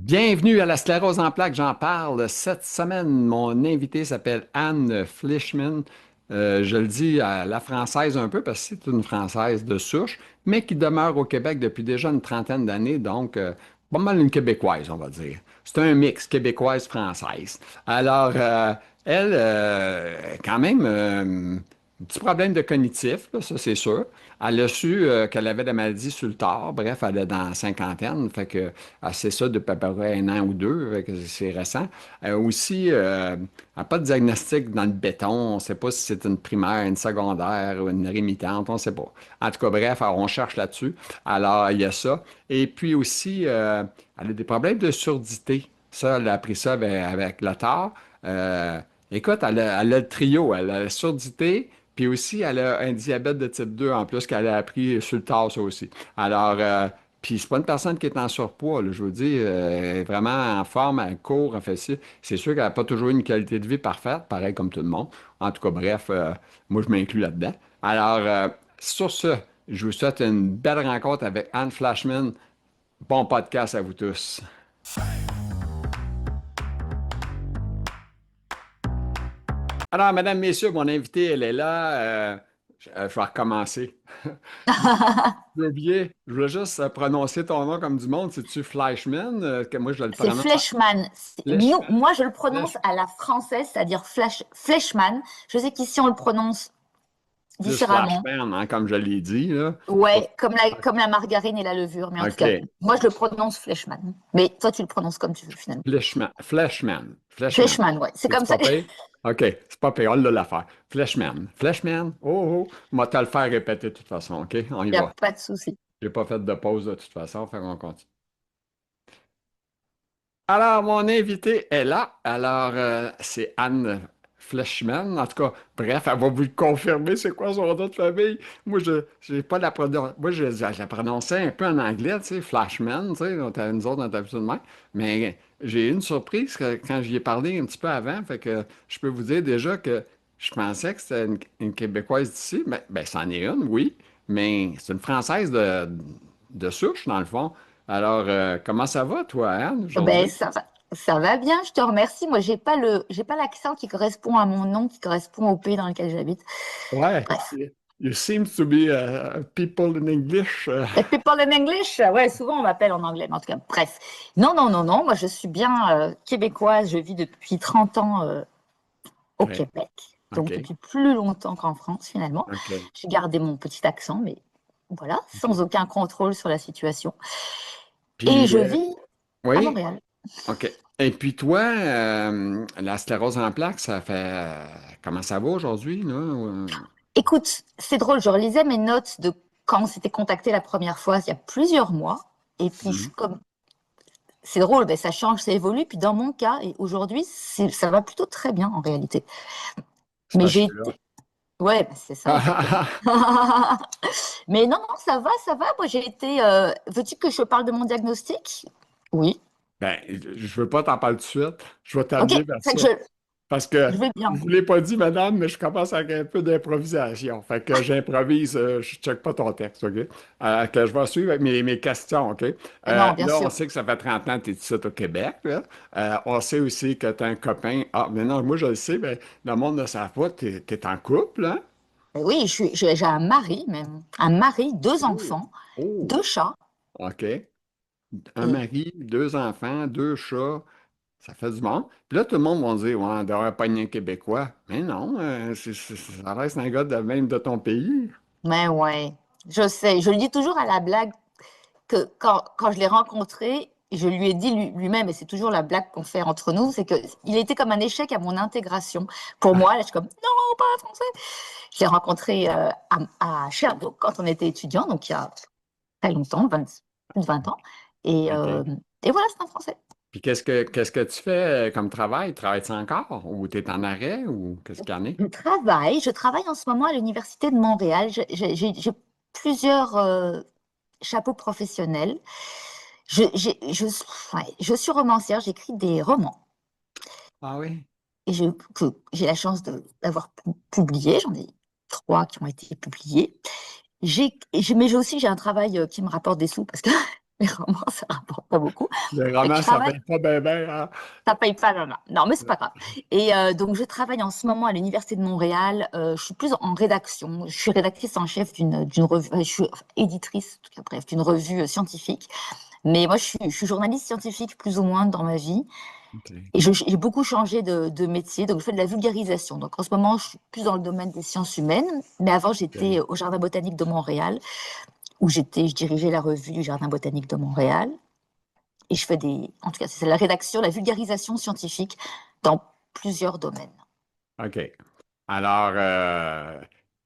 Bienvenue à la sclérose en plaques, j'en parle cette semaine. Mon invité s'appelle Anne Fleischmann. Je le dis à la française un peu parce que c'est une française de souche, mais qui demeure au Québec depuis déjà une trentaine d'années, donc pas mal une québécoise, on va dire. C'est un mix québécoise-française. Alors, elle, quand même, un petit problème de cognitif, là, ça c'est sûr. Elle a su qu'elle avait des maladies sur le tard. Bref, elle est dans la cinquantaine, fait que c'est ça depuis à peu près un an ou deux, fait que c'est récent. Aussi, elle n'a pas de diagnostic dans le béton. On ne sait pas si c'est une primaire, une secondaire ou une rémitante, on ne sait pas. En tout cas, bref, alors, on cherche là-dessus. Alors, il y a ça. Et puis aussi, elle a des problèmes de surdité. Ça, elle a appris ça avec le tard. Écoute, elle a le trio. Elle a la surdité, puis aussi, elle a un diabète de type 2 en plus qu'elle a appris sur le tard, ça aussi. Alors, puis c'est pas une personne qui est en surpoids, là, je vous dis, elle est vraiment en forme, elle court, elle fait ci. C'est sûr qu'elle n'a pas toujours une qualité de vie parfaite, pareil comme tout le monde. En tout cas, bref, moi, je m'inclus là-dedans. Alors, sur ce, je vous souhaite une belle rencontre avec Anne Flashman. Bon podcast à vous tous. Alors, mesdames, messieurs, mon invité, elle est là. Je vais recommencer. J'ai oublié. Je voulais juste prononcer ton nom comme du monde. C'est-tu Fleischmann? Que moi, je le C'est prononce. Fleischmann. Fleischmann. Moi, je le prononce Fleisch- à la française, c'est-à-dire Fleischmann. Je sais qu'ici, on le prononce Plus différemment. Flashman, hein, comme je l'ai dit, là. Ouais, comme la margarine et la levure. Mais en tout cas, OK. moi, je le prononce Fleischmann. Mais toi, tu le prononces comme tu veux, finalement. Fleischmann. Fleischmann. Fleischmann. Fleischmann, ouais. C'est C'est-tu comme ça. pas pire? OK. C'est pas pire. On l'a l'affaire. Fleischmann. Fleischmann. Oh, oh. Moi, te le faire répéter de toute façon. OK? On y Il n'y a va. pas de souci. J'ai pas fait de pause de toute façon. Fait qu'on continue. Alors, mon invité est là. Alors, c'est Anne Fleischmann. En tout cas, bref, elle va vous le confirmer. C'est quoi son nom de famille? Moi, je n'ai pas la prononciation. Moi, je la prononçais un peu en anglais, tu sais, Flashman, tu sais, nous autres, on est habitués de même. Mais j'ai eu une surprise quand j'y ai parlé un petit peu avant. Fait que je peux vous dire déjà que je pensais que c'était une Québécoise d'ici. Ben, c'en est une, oui. Mais c'est une Française de souche, dans le fond. Alors, comment ça va, toi, Anne, Ben, aujourd'hui? ça va bien, je te remercie. Moi, j'ai pas l'accent qui correspond à mon nom, qui correspond au pays dans lequel j'habite. Ouais. Bref. You seem to be people in English. Et people in English, ouais, souvent on m'appelle en anglais, mais en tout cas, bref. Non, non, non, non, moi je suis bien québécoise, je vis depuis 30 ans au OK. Québec, donc OK. depuis plus longtemps qu'en France finalement. OK. J'ai gardé mon petit accent, mais voilà, sans OK. aucun contrôle sur la situation. Et Puis, je vis à oui, Montréal. OK. Et puis toi, la sclérose en plaques, ça fait... comment ça va aujourd'hui, là? Écoute, c'est drôle, je relisais mes notes de quand on s'était contacté la première fois, il y a plusieurs mois, et puis Mhm. comme c'est drôle, ben, ça change, ça évolue, puis dans mon cas, et aujourd'hui, ça va plutôt très bien en réalité. C'est Mais parce que j'ai je suis là. été... Ouais, ben, c'est ça, exactement. Mais non, non, ça va, ça va. Moi, j'ai été... Veux-tu que je parle de mon diagnostic? Oui. Ben, je veux pas t'en parler tout de suite. Je vais Ok, t'amener vers fait que ça. Parce que je vais je bien. vous l'ai pas dit, madame, mais je commence avec un peu d'improvisation. Fait que j'improvise, je check pas ton texte, OK? Que je vais suivre avec mes questions, OK? Non, bien Là, on sûr. sait que ça fait 30 ans que tu es ici au Québec, là. On sait aussi que tu as un copain. Ah, mais non, moi je le sais, mais le monde ne sait pas, tu es, en couple, hein? Et oui, j'ai un mari même. Un mari, deux Oh, enfants, oh, deux chats. OK. Un Et mari, deux enfants, deux chats. Ça fait du monde. Puis là, tout le monde va dire, ouais, on devrait pas un Québécois. Mais non, ça reste un gars de même de ton pays. mais ouais, je sais. Je le dis toujours à la blague que quand je l'ai rencontré, je lui ai dit lui-même, et c'est toujours la blague qu'on fait entre nous, c'est que il était comme un échec à mon intégration. Pour moi, là, je suis comme, non, pas français. Je l'ai rencontré à Sherbrooke quand on était étudiant, donc il y a très longtemps, plus de 20 ans. Et, euh, OK. et voilà, c'est un français. Puis qu'est-ce que tu fais comme travail? Travailles-tu encore? Ou tu es en arrêt? Ou qu'est-ce qu'il y en est? Je travaille en ce moment à l'Université de Montréal. J'ai plusieurs chapeaux professionnels. Je suis romancière, j'écris des romans. Ah oui? Et j'ai la chance d'avoir publié. J'en ai trois qui ont été publiés. Mais j'ai aussi j'ai un travail qui me rapporte des sous parce que Les romans, ça rapporte pas beaucoup. Le Fait que roman, je ça travaille, paye pas bien, bien, hein? ça paye pas, non, non, non, mais c'est pas grave. Et donc, je travaille en ce moment à l'Université de Montréal. Je suis plus en rédaction. Je suis rédactrice en chef d'une revue, je suis éditrice, en tout cas, bref, d'une revue scientifique. Mais moi, je suis journaliste scientifique plus ou moins dans ma vie. OK. Et j'ai beaucoup changé de métier, donc je fais de la vulgarisation. Donc en ce moment, je suis plus dans le domaine des sciences humaines, mais avant, j'étais OK. au Jardin botanique de Montréal, où je dirigeais la revue du Jardin botanique de Montréal. Et je fais en tout cas, c'est la rédaction, la vulgarisation scientifique dans plusieurs domaines. OK. Alors,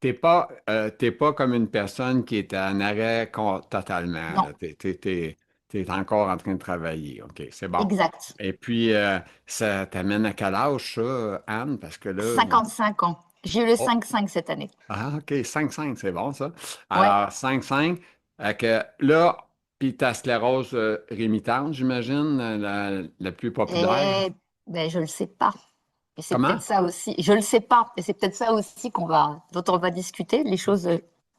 t'es pas comme une personne qui est en arrêt totalement, Non, là. T'es encore en train de travailler. OK, c'est bon. exact. Et puis, ça t'amène à quel âge, ça, Anne? Parce que là, 55 ans. J'ai eu le oh, 5-5 cette année. ah, OK, 5-5, c'est bon, ça. Ouais. Alors, 5-5, que là, puis ta sclérose rémitante, j'imagine, la plus populaire. Et ben, je le sais pas. Et c'est Comment? peut-être ça aussi. Je le sais pas. Et c'est peut-être ça aussi dont on va discuter. Les choses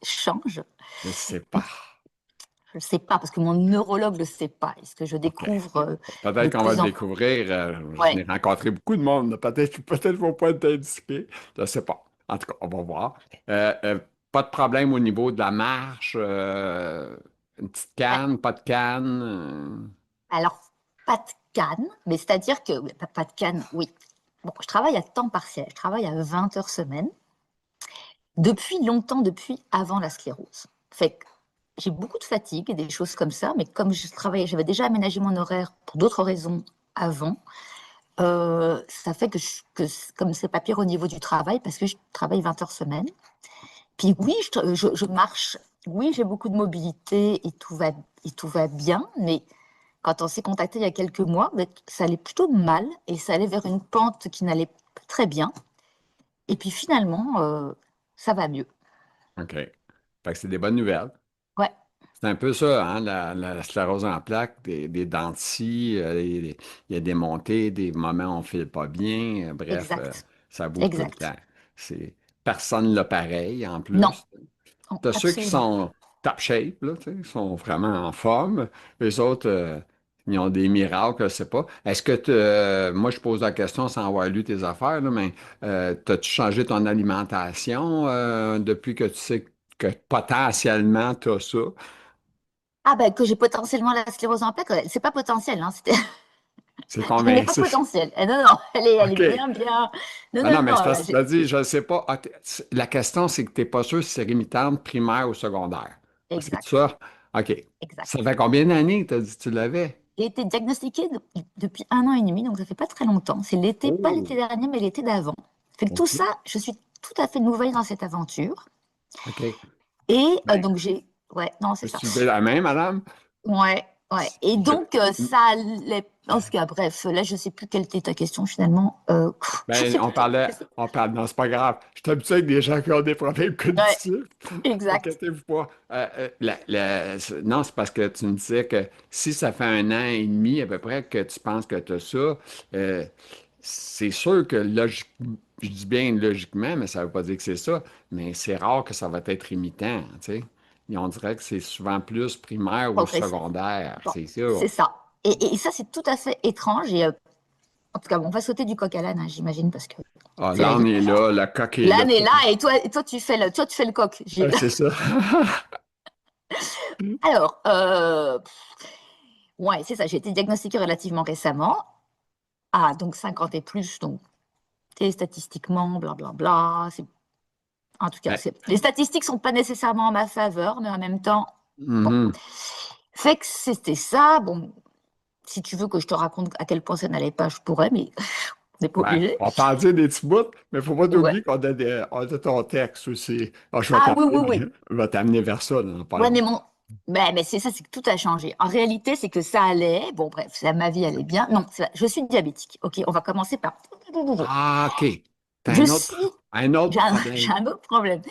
changent. Je sais pas. Je ne sais pas, parce que mon neurologue ne le sait pas. Et ce que je OK. découvre de Peut-être qu'on va plus le en plus. découvrir. Je Ouais. n'ai rencontré beaucoup de monde. Peut-être vont pas être indiqués. Je ne sais pas. En tout cas, on va voir. Pas de problème au niveau de la marche. Une petite Ouais. canne, pas de canne. Alors, pas de canne, mais c'est-à-dire que, pas de canne, oui. Bon, je travaille à temps partiel. Je travaille à 20 heures semaine. Depuis longtemps, depuis avant la sclérose. Fait que j'ai beaucoup de fatigue et des choses comme ça, mais comme j'avais déjà aménagé mon horaire pour d'autres raisons avant. Ça fait comme c'est pas pire au niveau du travail, parce que je travaille 20 heures semaine. Puis oui, je marche, oui, j'ai beaucoup de mobilité et tout va bien, mais quand on s'est contacté il y a quelques mois, ben, ça allait plutôt mal et ça allait vers une pente qui n'allait pas très bien. Et puis finalement, ça va mieux. OK. Fait que c'est des bonnes nouvelles. Ouais, C'est un peu ça, hein, la sclérose en plaques, des dents de scie, il y a des montées, des moments où on ne file pas bien. Bref, exact, ça bouge tout le exact. temps. C'est, personne n'a pareil en Non, plus. non, T'as ceux qui absolument. sont top shape, là, tu sais, ils sont vraiment en forme. Les autres, ils ont des miracles, je sais pas. Est-ce que moi, je pose la question sans avoir lu tes affaires, là, mais t'as-tu changé ton alimentation depuis que tu sais que potentiellement tu as ça? Ah ben que j'ai potentiellement la sclérose en plaques, c'est pas potentiel, hein, C'est elle n'est pas convaincu. potentielle. Non, non, elle est OK. bien, bien. Non, Ah non, non, mais c'est non, parce que tu as dit, je ne sais pas. Ah, la question, c'est que tu n'es pas sûr si c'est rémitante primaire ou secondaire. Ah, c'est exact, ça? OK. Ça exact. fait combien d'années que tu as dit que tu l'avais? J'ai été diagnostiquée depuis 1 an et demi, donc ça fait pas très longtemps. C'est l'été, pas l'été Oh, dernier, mais l'été d'avant. Fait que tout OK. ça, je suis tout à fait nouvelle dans cette aventure. OK. Et Ben, donc ouais, non, c'est je ça. suis lever la main, madame. Ouais, ouais. Et Je- donc ça allait. En tout cas, bref, là, je sais plus quelle était ta question finalement. Je Ben, sais plus. Je sais- non, c'est pas grave. Je suis habitué avec des gens qui ont des problèmes Ouais, cognitifs. exact. Inquiétez-vous pas. Non, c'est parce que tu me disais que si ça fait 1 an et demi à peu près que tu penses que tu as ça, euh, c'est sûr que je dis bien logiquement, mais ça ne veut pas dire que c'est ça, mais c'est rare que ça va être imitant, tu sais. Et on dirait que c'est souvent plus primaire ou Progressif. secondaire, Bon, c'est c'est sûr. ça. Et ça, c'est tout à fait étrange. Et en tout cas, bon, on va sauter du coq à l'âne, hein, j'imagine, parce que Ah, c'est la l'âne vie. est là, la coque est là. L'âne est là, et toi, toi, tu fais le coq, Gilles. C'est ça. Alors, ouais, c'est ça. J'ai été diagnostiquée relativement récemment. Ah, donc 50 et plus, donc et statistiquement, blablabla. En tout cas, Ben, les statistiques sont pas nécessairement en ma faveur, mais en même temps, bon. mhm. Fait que c'était ça. Bon, si tu veux que je te raconte à quel point ça n'allait pas, je pourrais, mais on n'est pas Ouais, obligé. on peut en dire des petits bouts, mais il ne faut pas Ouais. oublier on a ton texte aussi. Ah, Ah oui, oui, oui. je vais t'amener vers ça dans pas Ouais, long. mais c'est ça, c'est que tout a changé. En réalité, c'est que ça allait. Bon, bref, ma vie allait bien. Non, je suis diabétique. Ok, on va commencer par. Ah, OK. T'as Je suis. un autre J'ai problème. un autre problème.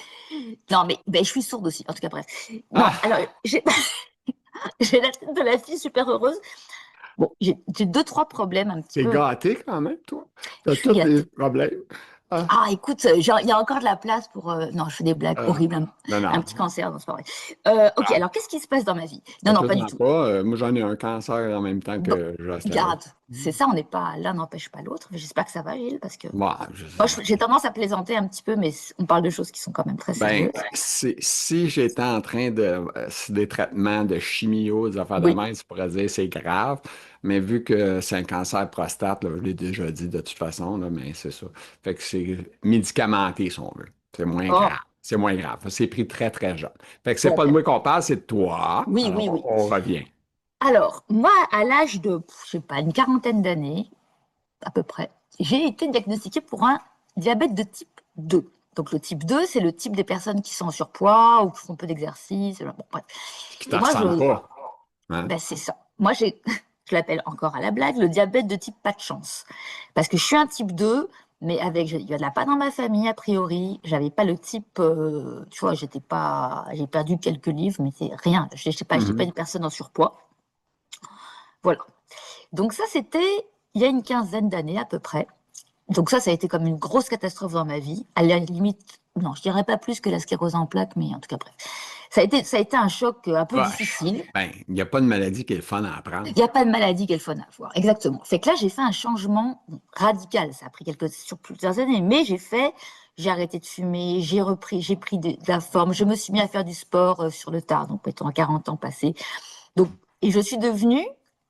Non, mais ben, je suis sourde aussi. En tout cas, bref. Non, alors, Ah, j'ai la tête de la fille super heureuse. Bon, j'ai deux, trois problèmes un petit t'es peu. gâté quand même, toi. Je T'as suis tous des gâtée. problèmes. Ah, Ah, écoute, il y a encore de la place pour... non, je fais des blagues ah, horribles. non, Un non. petit cancer, non, c'est pas vrai. Ok, Ah, alors qu'est-ce qui se passe dans ma vie? Non, non, pas du fais-en tout. pas. Moi, j'en ai un cancer en même temps Bon, que Jocelyn. garde, c'est ça, on n'est pas... L'un n'empêche pas l'autre. J'espère que ça va, Gilles, parce que... Bon, Moi, j'ai tendance à plaisanter un petit peu, mais on parle de choses qui sont quand même très ben, sérieuses. si j'étais en train de des traitements de chimio, des affaires de Oui. même, tu pourrais dire c'est grave. Mais vu que c'est un cancer de prostate, là, je l'ai déjà dit de toute façon, là, mais c'est ça. Fait que c'est médicamenté, si on veut. C'est moins Oh, grave. C'est moins grave. C'est pris très, très jeune. Fait que c'est bon, pas de ben, moi qu'on parle, c'est de toi. oui, oui, Alors, oui. on revient. Alors, moi, à l'âge de, je sais pas, une quarantaine d'années, à peu près, j'ai été diagnostiquée pour un diabète de type 2. Donc, le type 2, c'est le type des personnes qui sont en surpoids ou qui font peu d'exercice. Bon, bref. Qui te Et moi, ressemble pas. Hein? ben, c'est ça. Moi, je l'appelle encore à la blague, le diabète de type pas de chance. Parce que je suis un type 2, mais il y en a pas dans ma famille, a priori. J'avais pas le type, tu vois, j'ai perdu quelques livres, mais c'est rien. Je sais pas, j'étais pas Mhm. une personne en surpoids. Voilà. Donc ça, c'était il y a une quinzaine d'années à peu près. Donc ça a été comme une grosse catastrophe dans ma vie. À la limite, non, je dirais pas plus que la sclérose en plaques, mais en tout cas, bref. Ça a été un choc un peu Ouais. difficile. Ben, il n'y a pas de maladie qui est le fun à apprendre. Il n'y a pas de maladie qu'elle faut avoir. Exactement. Fait que là, j'ai fait un changement radical. Ça a pris sur plusieurs années, mais j'ai arrêté de fumer, j'ai pris de la forme, je me suis mis à faire du sport sur le tard, donc mettons à 40 ans passés. Donc, et je suis devenue,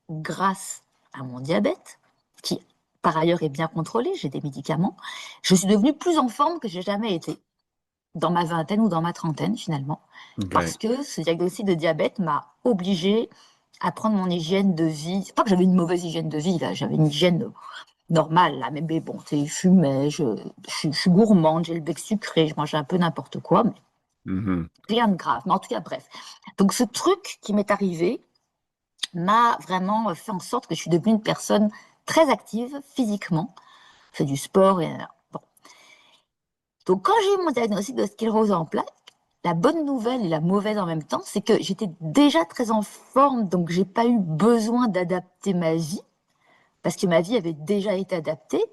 grâce à mon diabète, qui par ailleurs est bien contrôlé, j'ai des médicaments, je suis devenue plus en forme que j'ai jamais été dans ma vingtaine ou dans ma trentaine finalement, parce OK. que ce diagnostic de diabète m'a obligée à prendre mon hygiène de vie. C'est pas que j'avais une mauvaise hygiène de vie, là, j'avais une hygiène normale, là, mais bon, tu sais, je fumais, je suis gourmande, j'ai le bec sucré, je mangeais un peu n'importe quoi, mais Mhm. rien de grave. Mais en tout cas, bref. Donc ce truc qui m'est arrivé m'a vraiment fait en sorte que je suis devenue une personne très active physiquement, fait du sport et bon. Donc quand j'ai eu mon diagnostic de sclérose en plaques, la bonne nouvelle et la mauvaise en même temps, c'est que j'étais déjà très en forme, donc j'ai pas eu besoin d'adapter ma vie, parce que ma vie avait déjà été adaptée.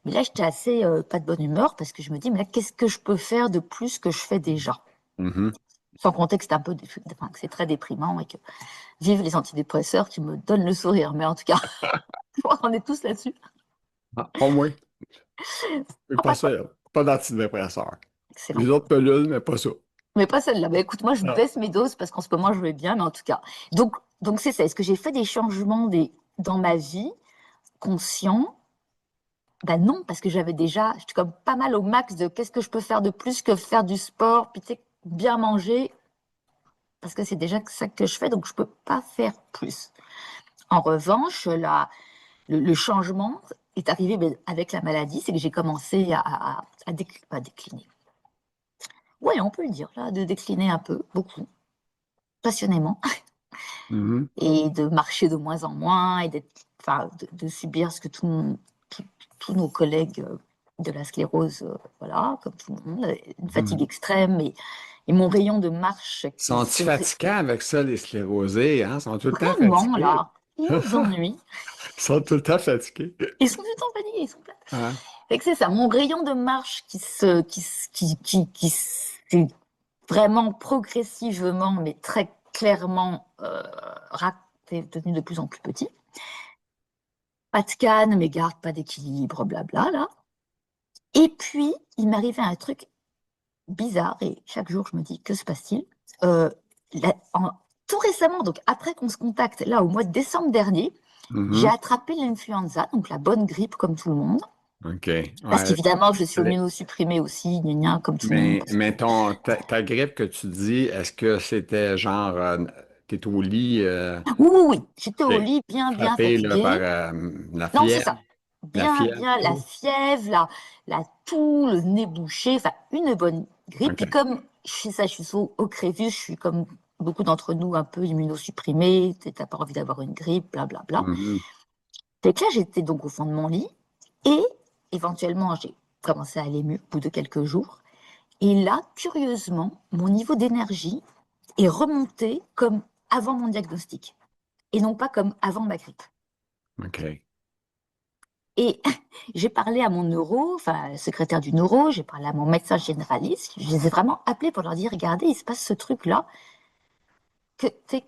Mais là, j'étais assez pas de bonne humeur, parce que je me dis, mais là, qu'est-ce que je peux faire de plus que je fais déjà? Mhm. Sans compter que c'est enfin, que c'est très déprimant et que vive les antidépresseurs qui me donnent le sourire. Mais en tout cas, on est tous là-dessus. Ah, pas moi. Mais Ah, pas pas ça. toi. Pas d'antidépresseur. Excellent. Les autres pelules, mais pas ça. Mais pas celle-là. Mais écoute, moi, je Ah. baisse mes doses parce qu'en ce moment, je vais bien, mais en tout cas. Donc c'est ça. Est-ce que j'ai fait des changements dans ma vie conscients? Ben non, parce que j'étais comme pas mal au max de qu'est-ce que je peux faire de plus que faire du sport, puis tu sais, bien manger, parce que c'est déjà ça que je fais, donc je peux pas faire plus. En revanche, le changement est arrivé avec la maladie, c'est que j'ai commencé à décliner. Oui, on peut le dire, là, de décliner un peu, beaucoup, passionnément, Mhm. et de marcher de moins en moins, et enfin, de subir ce que tout- tous nos collègues de la sclérose, voilà, comme tout le monde, une fatigue Mhm. extrême, et mon rayon de marche qui Sont-ils se fatigants avec ça, les sclérosés, hein? Ils sont tout le temps vraiment, fatigués. là, ils nous ennuient. Ils sont tout le temps fatigués. Ils sont tout le temps fatigués, ils sont plates. Hein? Fait que c'est ça, mon rayon de marche qui s'est vraiment progressivement, mais très clairement, est devenu de plus en plus petit. Pas de canne, mais garde pas d'équilibre, blabla, là. Et puis, il m'arrivait un truc bizarre, et chaque jour, je me dis, que se passe-t-il? Euh, tout récemment, donc après qu'on se contacte, là, au mois de décembre dernier, j'ai Mhm. attrapé l'influenza, donc la bonne grippe comme tout le monde. OK. Parce Ouais. qu'évidemment, je suis immunosupprimée aussi, gna gna, comme tout le monde. Mais ta grippe que tu dis, est-ce que c'était genre, t'es au lit, Oui, oui, oui. J'étais au t'es lit, bien, bien frappé là, par fatiguée. la Non, c'est fièvre? ça. La Bien, fièvre? bien, la fièvre, la toux, le nez bouché, enfin, une bonne grippe. Puis OK. comme je fais ça, je suis au Crésus, je suis comme beaucoup d'entre nous un peu immunosupprimée, t'as pas envie d'avoir une grippe, blablabla. Mhm. Fait que là, j'étais donc au fond de mon lit et éventuellement, j'ai commencé à aller mieux au bout de quelques jours. Et là, curieusement, mon niveau d'énergie est remonté comme avant mon diagnostic et non pas comme avant ma grippe. OK. Et j'ai parlé à mon neuro, enfin, secrétaire du neuro, j'ai parlé à mon médecin généraliste. Je les ai vraiment appelés pour leur dire, regardez, il se passe ce truc-là, que, tu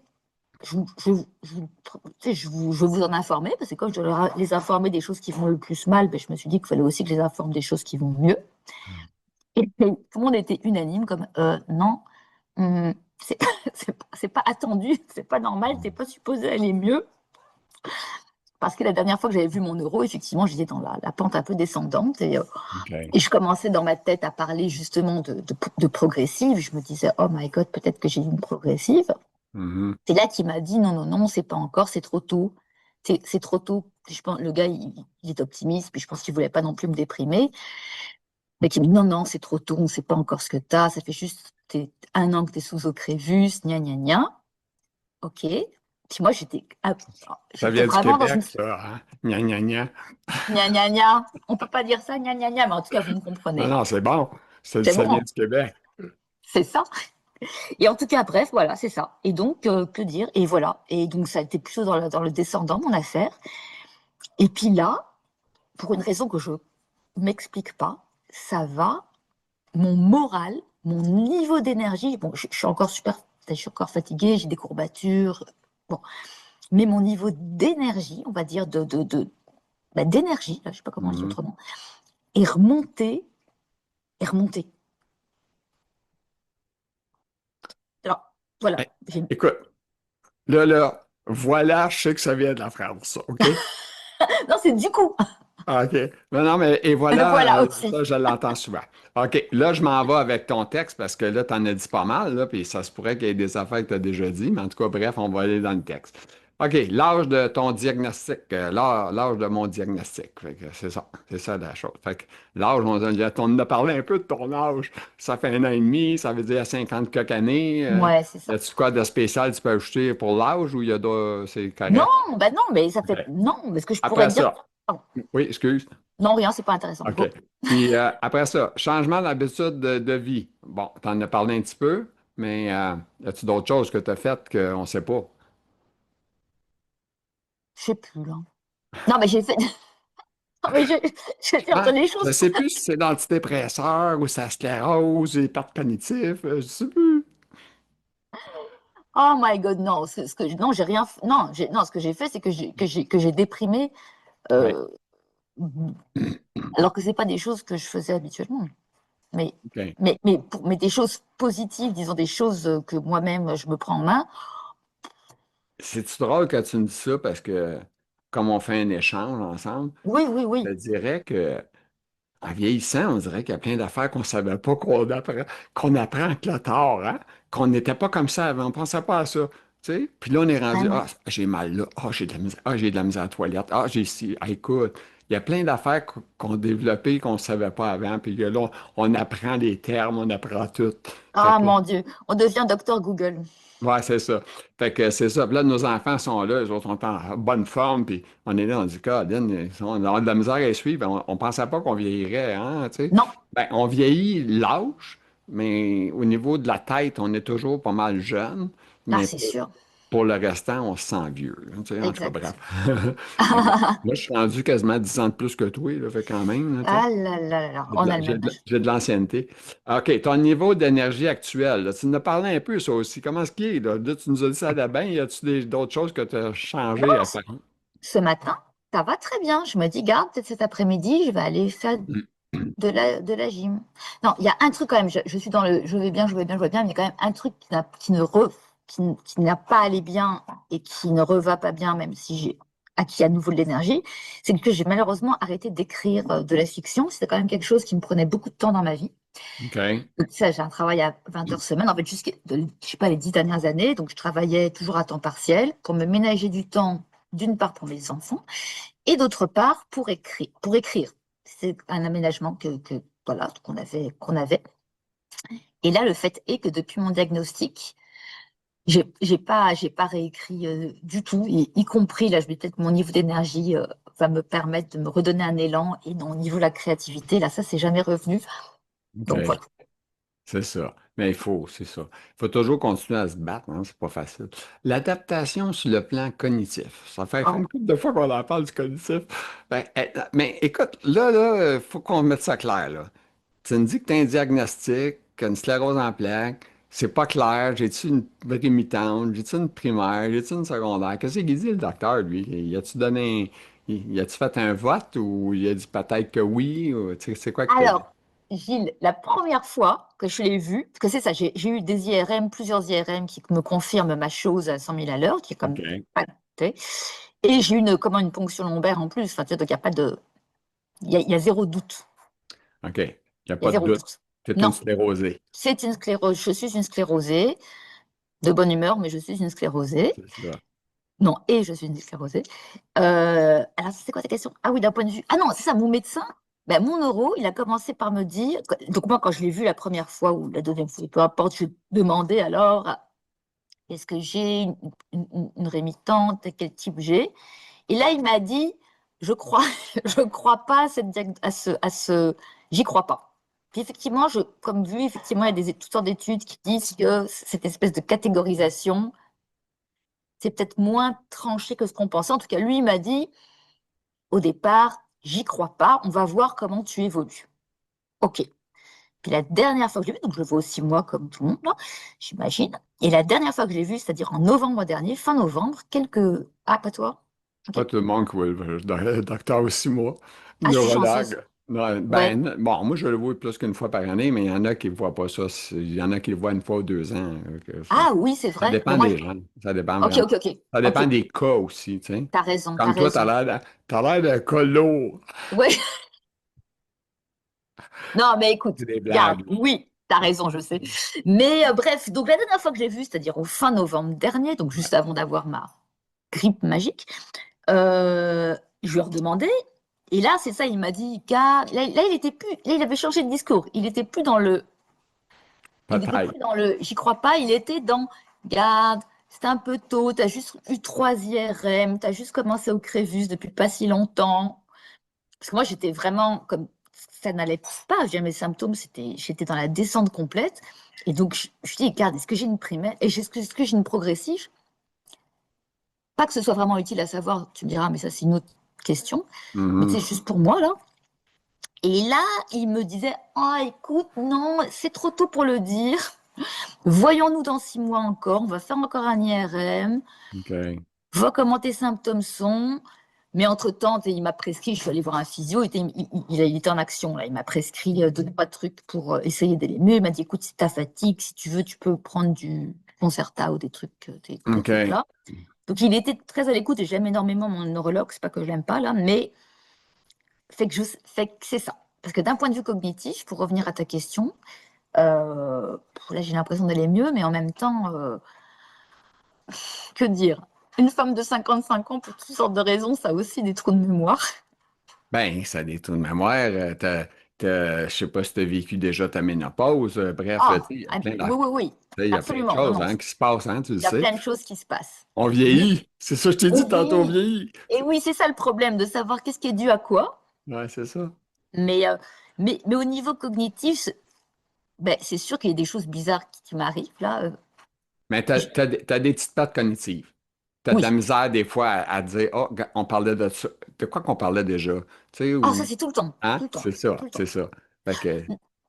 sais, je veux vous en informer, parce que quand je dois les informer des choses qui vont le plus mal, ben, je me suis dit qu'il fallait aussi que je les informe des choses qui vont mieux. Et tout le monde était unanime comme, non, hum, c'est c'est pas attendu, c'est pas normal, c'est pas supposé aller mieux. Parce que la dernière fois que j'avais vu mon neuro, effectivement, j'étais dans la pente un peu descendante OK. et je commençais dans ma tête à parler justement de progressive. Je me disais, oh my God, peut-être que j'ai une progressive. Mhm. C'est là qu'il m'a dit, non, non, non, c'est pas encore, c'est trop tôt. C'est trop tôt. Je pense, le gars, il est optimiste, puis je pense qu'il voulait pas non plus me déprimer. Mais qui me dit, non, non, c'est trop tôt, on sait pas encore ce que t'as, ça fait juste 1 an que t'es sous Ocrevus, gna, gna, gna. OK. Puis moi, Ça j'étais vient du vraiment dans une Québec, ça, hein? Gna, gna, gna. gna gna gna. On peut pas dire ça, gna gna gna, mais en tout cas, vous me Non, comprenez. non, c'est bon. C'est Ça vient bon, du Québec. c'est ça. Et en tout cas, bref, voilà, c'est ça. Et donc, que dire? Et voilà. Et donc, ça a été plutôt dans le descendant, mon affaire. Et puis là, pour une raison que je m'explique pas, ça va, mon moral, mon niveau d'énergie, bon, je suis encore je suis encore fatiguée, j'ai des courbatures, bon, mais mon niveau d'énergie, on va dire d'énergie, là, je sais pas comment le dire Mhm. autrement, est remonté, est remonté. Alors, Hey, voilà. écoute, voilà, je sais que ça vient de la France, ça, OK? Non, c'est du coup. Ah, OK. Non, non, mais et Le voilà, voilà aussi. ça, je l'entends souvent. OK, là, je m'en vais avec ton texte parce que là, tu en as dit pas mal, là, puis ça se pourrait qu'il y ait des affaires que tu as déjà dit, mais en tout cas, bref, on va aller dans le texte. OK, l'âge de ton diagnostic, l'âge de mon diagnostic. Fait que c'est ça la chose. Fait que l'âge, on en a parlé un peu de ton âge. Ça fait 1 an et demi, ça veut dire 50 quelques années. Ouais, c'est Y ça. a-tu quoi de spécial que tu peux ajouter pour l'âge ou c'est Non, correct? bah non, mais ça OK. fait. Non, mais ce que je pourrais Après te dire. ça, Pardon. oui, excuse. Non, rien, c'est pas intéressant. OK. Go. Puis après ça, changement d'habitude de vie. Bon, tu en as parlé un petit peu, mais y a-tu d'autres choses que tu as faites qu'on ne sait pas? Je sais plus, là. Non, mais j'ai fait. Non, mais je vais dire Hein? les Je ne choses. sais plus si c'est l'antidépresseur ou sa sclérose, les pertes cognitives, je ne sais plus. Oh my God, non. Non, j'ai rien. Non, non, ce que j'ai fait, c'est que j'ai déprimé, Oui, euh, alors que c'est pas des choses que je faisais habituellement. Mais, OK. mais des choses positives, disons des choses que moi-même je me prends en main. C'est-tu drôle que tu me dis ça parce que, comme on fait un échange ensemble, Oui, oui, je oui. te dirais que en vieillissant, on dirait qu'il y a plein d'affaires qu'on ne savait pas qu'on apprend avec le tard, hein? Qu'on n'était pas comme ça avant, on ne pensait pas à ça. Tu sais? Puis là, on est rendu, Vraiment. ah, j'ai mal là, ah, j'ai de la misère, ah, j'ai de la misère à la toilette, ah, j'ai ci, ah, écoute, il y a plein d'affaires qu'on a développées qu'on ne savait pas avant, puis que là, on apprend les termes, on apprend tout. Fait Ah que mon Dieu, on devient docteur Google. ouais, c'est ça. Fait que c'est ça. Puis là, nos enfants sont là, les autres sont en bonne forme, puis on est là, on dit, Colin, on a de la misère à les suivre. On ne pensait pas qu'on vieillirait, hein, tu sais. Non, Ben, on vieillit l'âge, mais au niveau de la tête, on est toujours pas mal jeune, ah mais c'est sûr, pour le restant, on se sent vieux, là, tu sais, en tout cas, bref. exact. Fait que moi, je suis rendu quasiment 10 ans de plus que toi, là, fait quand même, là, tu sais. Ah là là là là, on a le même âge. J'ai de l'ancienneté. OK, ton niveau d'énergie actuel, là, tu nous as parlé un peu, ça aussi. Comment est-ce qu'il est, là? Là, tu nous as dit ça à bain. Y a-tu d'autres choses que tu as Non, changées à faire? ce matin, ça va très bien. Je me dis, garde, peut-être cet après-midi, je vais aller faire de la gym. Non, il y a un truc quand même, je suis dans le je vais bien, je vais bien, je vais bien, mais il y a quand même un truc qui n'a pas allé bien et qui ne reva pas bien, même si j'ai acquis à nouveau de l'énergie, c'est que j'ai malheureusement arrêté d'écrire de la fiction. C'était quand même quelque chose qui me prenait beaucoup de temps dans ma vie. OK. Donc, ça, j'ai un travail à 20 heures semaine, en fait, je sais pas, les 10 dernières années. Donc, je travaillais toujours à temps partiel pour me ménager du temps, d'une part pour mes enfants, et d'autre part pour écrire. Pour écrire. C'est un aménagement voilà, qu'on avait. Et là, le fait est que depuis mon diagnostic, j'ai pas réécrit du tout, y compris, là, je vais peut-être mon niveau d'énergie va me permettre de me redonner un élan, et au niveau de la créativité, là, ça, c'est jamais revenu. Donc OK. voilà. C'est ça. Mais il faut, c'est ça. Il faut toujours continuer à se battre, hein, c'est pas facile. L'adaptation sur le plan cognitif. Ça fait Oh, une couple de fois qu'on en parle du cognitif. Ben, mais écoute, il faut qu'on mette ça clair, là. Tu me dis que tu as un diagnostic, une sclérose en plaques, c'est pas clair, j'ai-tu une rémitante, j'ai-tu une primaire, j'ai-tu une secondaire? Qu'est-ce qu'il dit le docteur, lui? Y a-tu donné, y a-tu fait un vote ou il a dit peut-être que oui? Ou, tu sais, c'est quoi qu'il t'a dit? alors, Gilles, la première fois que je l'ai vu, parce que c'est ça, j'ai eu des IRM, plusieurs IRM qui me confirment ma chose à 100 000 à l'heure, qui est comme OK, pas noté. Et j'ai eu comment, une ponction lombaire en plus. Enfin, tu vois, donc il n'y a pas de. Il y a zéro doute. OK. Il n'y a Il y a pas de zéro doute. doute. C'est une Non, sclérosée. c'est une sclérose. Je suis une sclérosée, de bonne humeur, mais je suis une sclérosée. C'est ça. Non, et je suis une sclérosée. Alors, c'est quoi ta question? Ah oui, d'un point de vue. Ah non, c'est ça, mon médecin, ben, mon neuro, il a commencé par me dire. Donc, moi, quand je l'ai vu la première fois ou la deuxième fois, peu importe, je lui ai demandé alors, est-ce que j'ai une rémitante, quel type j'ai? Et là, il m'a dit, je crois, je crois pas à j'y crois pas. Puis effectivement, comme vu, effectivement, il y a toutes sortes d'études qui disent que cette espèce de catégorisation, c'est peut-être moins tranché que ce qu'on pensait. En tout cas, lui, il m'a dit, au départ, j'y crois pas, on va voir comment tu évolues. OK. Puis la dernière fois que je l'ai vu, donc je le vois aussi moi comme tout le monde, là, j'imagine. Et la dernière fois que je l'ai vu, c'est-à-dire en novembre dernier, fin novembre, quelques. Ah, pas toi? OK. Pas tout le monde qui voit le docteur aussi, moi. Ah, je suis chanceuse. Neurologue. Non, Ouais. ben, bon, moi, je le vois plus qu'une fois par année, mais il y en a qui ne voient pas ça. Il y en a qui le voient une fois ou 2 ans. Ah oui, c'est Ça vrai. Mais dépend moi, des gens. Ça dépend ok, vraiment. ok, ok. Ça Ok. dépend des cas aussi, tu sais. T'as raison, t'as Comme toi, raison. t'as l'air d'un cas lourd. Ouais. Non, mais écoute, C'est des regarde, blagues. oui, t'as raison, je sais. Mais bref, donc la dernière fois que j'ai vu, c'est-à-dire au fin novembre dernier, donc Ouais. juste avant d'avoir ma grippe magique, je lui ai redemandé. Et là, c'est ça, il m'a dit, là, il était plus, là, il avait changé de discours. Il était Peut-être. plus dans le, j'y crois pas. Il était dans, garde, c'est un peu tôt. T'as juste eu 3 IRM. T'as juste commencé au Crésus depuis pas si longtemps. Parce que moi, j'étais vraiment comme ça n'allait pas. Mes symptômes, j'étais dans la descente complète. Et donc, je dis, regarde, est-ce que j'ai une primaire et est-ce que j'ai une progressive? Pas que ce soit vraiment utile à savoir, tu me diras, mais ça, c'est une autre question. Mais c'est Mhm. juste pour moi, là. Et là, il me disait, ah, écoute, non, c'est trop tôt pour le dire. Voyons-nous dans 6 mois encore. On va faire encore un IRM. OK. Vois comment tes symptômes sont. Mais entre-temps, il m'a prescrit, je suis allée voir un physio, il était en action, là. Il m'a prescrit 2, 3 trucs pour essayer d'aller mieux. Il m'a dit, écoute, si ta fatigue, si tu veux, tu peux prendre du Concerta ou des trucs, des trucs OK. là. Donc il était très à l'écoute et j'aime énormément mon neurologue, c'est pas que je l'aime pas là, mais fait que c'est ça. Parce que d'un point de vue cognitif, pour revenir à ta question, euh, là j'ai l'impression d'aller mieux, mais en même temps, que dire? Une femme de 55 ans, pour toutes sortes de raisons, ça a aussi des trous de mémoire. Ben, ça détourne de mémoire. Je sais pas si tu as vécu déjà ta ménopause. Bref, tu sais, Ah, il y a ah, plein oui, oui, oui, il y a plein de absolument. Non, choses non, hein, qui se passent, hein, tu le il y a sais. plein de choses qui se passent. On Mais vieillit. C'est ça que je t'ai dit on tantôt, on vieillit. vieillit. Et oui, c'est ça le problème, de savoir qu'est-ce qui est dû à quoi. Ouais, c'est ça. Mais, mais au niveau cognitif, ben, c'est sûr qu'il y a des choses bizarres qui m'arrivent là. Mais t'as des petites pattes cognitives. Tu as de la Oui. misère des fois à dire, oh, on parlait de ça. De quoi qu'on parlait déjà? Tu sais, Ah, ça, ou, c'est tout le temps. hein? Tout le temps. C'est ça, Tout le c'est temps. ça. Fait que,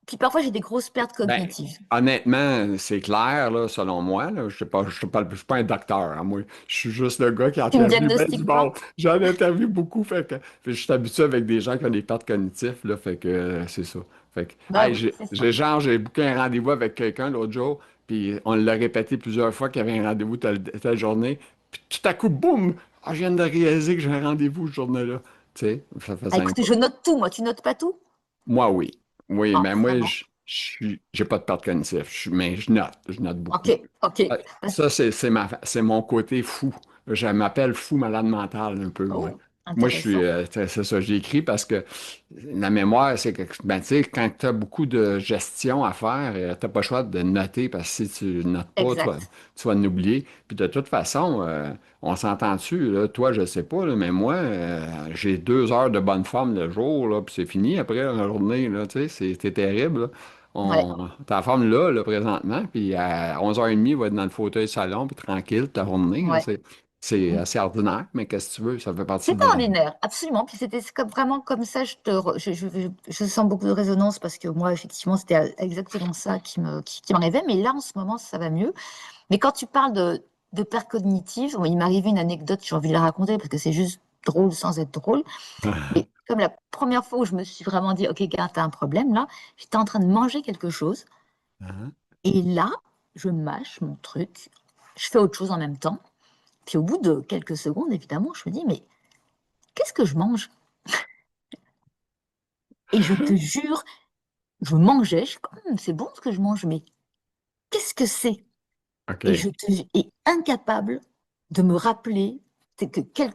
Puis parfois, j'ai des grosses pertes ben, cognitives. honnêtement, c'est clair, là, selon moi, là, je suis pas un docteur, hein, moi. Je suis juste le gars qui Tu me interviewe ben du diagnostiques monde. pas? J'en interviewe beaucoup, fait que je suis habitué avec des gens qui ont des pertes cognitives, là, fait que c'est ça. Fait que, Bah hey, oui, c'est ça. j'ai booké un rendez-vous avec quelqu'un l'autre jour, puis on l'a répété plusieurs fois qu'il y avait un rendez-vous telle journée, puis tout à coup, boum! Ah, je viens de réaliser que j'ai un rendez-vous ce journée-là. Tu sais, ça fait Ah, 5 écoute, je note tout, moi. Tu notes pas tout? moi, oui. Oui, Ah, mais moi, vraiment. j'ai pas de perte cognitive. Mais je note Ok, beaucoup. ok. Parce- Ça, c'est mon côté fou. Je m'appelle fou malade mental un peu, moi. Oh, Moi, je suis, intéressant. c'est ça, j'ai écrit parce que la mémoire, c'est que, ben, tu sais, quand tu as beaucoup de gestion à faire, tu n'as pas le choix de noter parce que si tu notes pas, Exact. tu vas l'oublier. Puis de toute façon, on s'entend-tu, là? Toi, je sais pas, là, mais moi, j'ai 2 heures de bonne forme le jour, là, puis c'est fini après la journée, là, tu sais, c'est terrible, là. Ouais, t'as la forme là, là, présentement, puis à 11h30, il va être dans le fauteuil salon, puis tranquille, ta journée, là, ouais. c'est assez ordinaire, mais qu'est-ce que tu veux, ça fait partie C'est de la pas vie. ordinaire, absolument. Puis c'était c'est comme, vraiment comme ça, je sens beaucoup de résonance parce que moi, effectivement, c'était exactement ça qui m'arrivait. Mais là, en ce moment, ça va mieux. Mais quand tu parles de perte cognitive, bon, il m'est arrivé une anecdote, j'ai envie de la raconter parce que c'est juste drôle sans être drôle. Mais comme la première fois où je me suis vraiment dit, OK, gars, t'as un problème là, j'étais en train de manger quelque chose. Hein? Et là, je mâche mon truc, je fais autre chose en même temps. Puis au bout de quelques secondes, évidemment, je me dis, mais qu'est-ce que je mange? Et je te jure, je mangeais, je suis comme, c'est bon ce que je mange, mais qu'est-ce que c'est? Et OK. je te et incapable de me rappeler c'est que quel,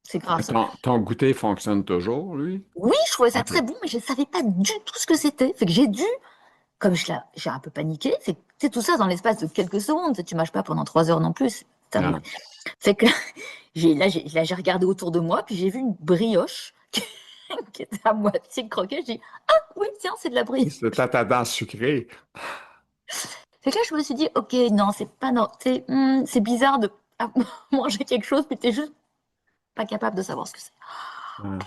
c'est grave ça. Ton goûter fonctionne toujours, lui? Oui, je trouvais ça OK. très bon, mais je ne savais pas du tout ce que c'était. Fait que j'ai dû, comme j'ai un peu paniqué, c'est tout ça dans l'espace de quelques secondes. Tu mâches pas pendant 3 heures non plus, c'est horrible. Non. Fait que là, j'ai regardé autour de moi, puis j'ai vu une brioche qui était à moitié croquée. J'ai dit, ah oui, tiens, c'est de la brioche. C'est ta tendance sucrée. Fait que là, je me suis dit, ok, non, c'est pas non, c'est bizarre de manger quelque chose, puis t'es juste pas capable de savoir ce que c'est. Hein.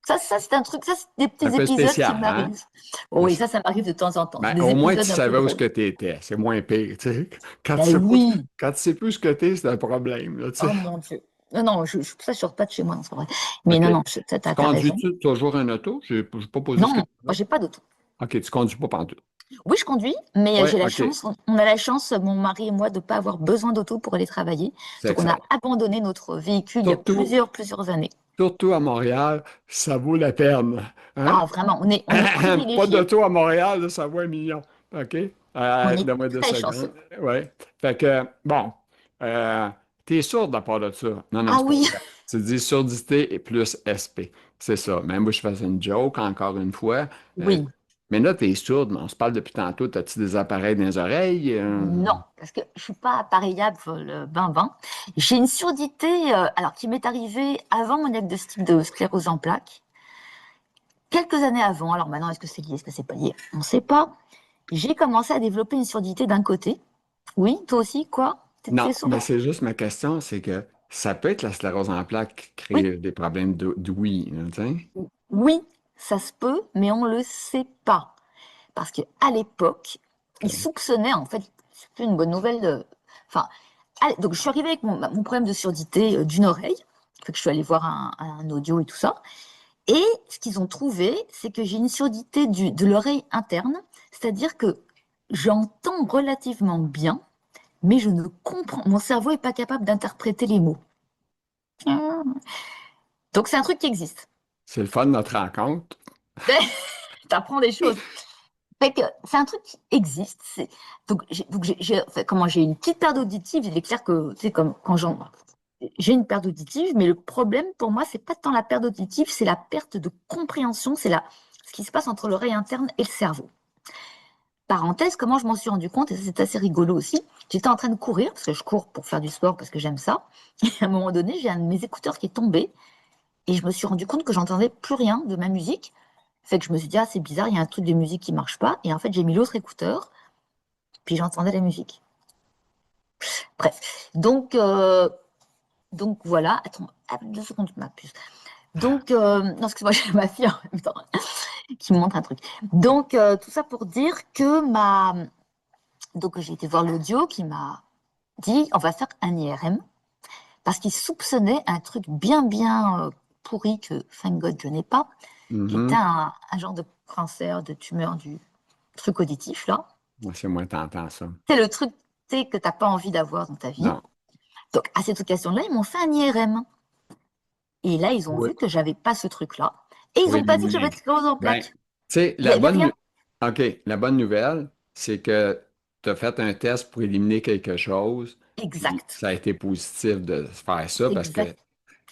Ça c'est un truc, ça, c'est des Un petits peu épisodes qui spécial, hein? m'arrivent. Oh oui, ça m'arrive de temps en temps. Ben, C'est des au moins, tu épisodes un peu savais où ce drôles. que tu étais. C'est moins pire, tu sais. Quand tu Ben sais pas, oui, quand tu sais plus ce que t'es, c'est un problème, là, tu sais. oh mon Dieu. Non, non, ça, je sors pas de chez moi, non, c'est pas vrai. Mais OK. non, non, Tu t'as raison. conduis-tu toujours un auto? Je n'ai pas posé Non, ce non, question-là. moi, j'ai pas d'auto. OK, tu conduis pas pantoute. Oui, je conduis, mais Oui, j'ai la OK. chance, on a la chance, mon mari et moi, de ne pas avoir besoin d'auto pour aller travailler. C'est Donc, on a excellent. abandonné notre véhicule il y a Surtout, plusieurs années. surtout à Montréal, ça vaut la peine. Hein? Ah, vraiment, on est Pas privilégiés, d'auto à Montréal, là, ça vaut 1 million. OK? on est Donne-moi deux très chanceux. secondes. Oui. Fait que, bon, euh, t'es sourde à part de ça. Non, non, Ah c'est pas oui, vrai. Tu dis surdité et plus SP. C'est ça. Même moi, je faisais une joke, encore une fois. Euh, oui, mais là, t'es sourde, mais on se parle depuis tantôt. T'as-tu des appareils dans les oreilles? non, parce que je suis pas appareillable, le ben. J'ai une surdité, alors qui m'est arrivée avant mon diagnostic de sclérose en plaques, quelques années avant. Alors maintenant, est-ce que c'est lié, est-ce que c'est pas lié? On ne sait pas. J'ai commencé à développer une surdité d'un côté. Oui, toi aussi, quoi? Non, T'es sourd? mais c'est juste ma question, c'est que ça peut être la sclérose en plaques qui Oui, crée des problèmes d'ouïe, là, tu sais? oui, ça se peut, mais on ne le sait pas. Parce qu'à l'époque, ils OK. soupçonnaient, en fait, c'est plus une bonne nouvelle. Enfin, donc je suis arrivée avec mon problème de surdité d'une oreille. Fait que je suis allée voir un audio et tout ça. Et ce qu'ils ont trouvé, c'est que j'ai une surdité de l'oreille interne, c'est-à-dire que j'entends relativement bien, mais je ne comprends. Mon cerveau n'est pas capable d'interpréter les mots. Donc c'est un truc qui existe. C'est le fun de notre rencontre. T'apprends des choses. Fait que c'est un truc qui existe. Enfin, comment j'ai une petite perte auditive. Il est clair que c'est comme quand j'ai une perte auditive, mais le problème pour moi, c'est pas tant la perte auditive, c'est la perte de compréhension, ce qui se passe entre l'oreille interne et le cerveau. Parenthèse, comment je m'en suis rendu compte, et ça c'est assez rigolo aussi. J'étais en train de courir, parce que je cours pour faire du sport, parce que j'aime ça. Et à un moment donné, j'ai un de mes écouteurs qui est tombé, et je me suis rendu compte que j'entendais plus rien de ma musique. Fait que je me suis dit, ah, c'est bizarre, il y a un truc de musique qui marche pas. Et en fait, j'ai mis l'autre écouteur, puis j'entendais la musique. Bref. Donc voilà. Attends, 2 secondes, ma puce. Donc, non, excuse-moi, j'ai ma fille en même temps qui me montre un truc. Donc, tout ça pour dire que donc j'ai été voir l'audio qui m'a dit, on va faire un IRM, parce qu'il soupçonnait un truc bien pourri que, thank God, je n'ai pas, qui était Mhm. un genre de cancer, de tumeur du truc auditif, là. C'est moins tentant, ça. C'est le truc que tu n'as pas envie d'avoir dans ta vie. Non. Donc, à cette occasion-là, ils m'ont fait un IRM. Et là, ils ont Oui. vu que j'avais pas ce truc-là. Et ils Pour n'ont pas dit que j'avais de éliminer. sclérose en Ben, tu plaques. sais, Il y a rien. OK, la bonne nouvelle, c'est que tu as fait un test pour éliminer quelque chose, puis Exact. ça a été positif de faire ça C'est parce que exact.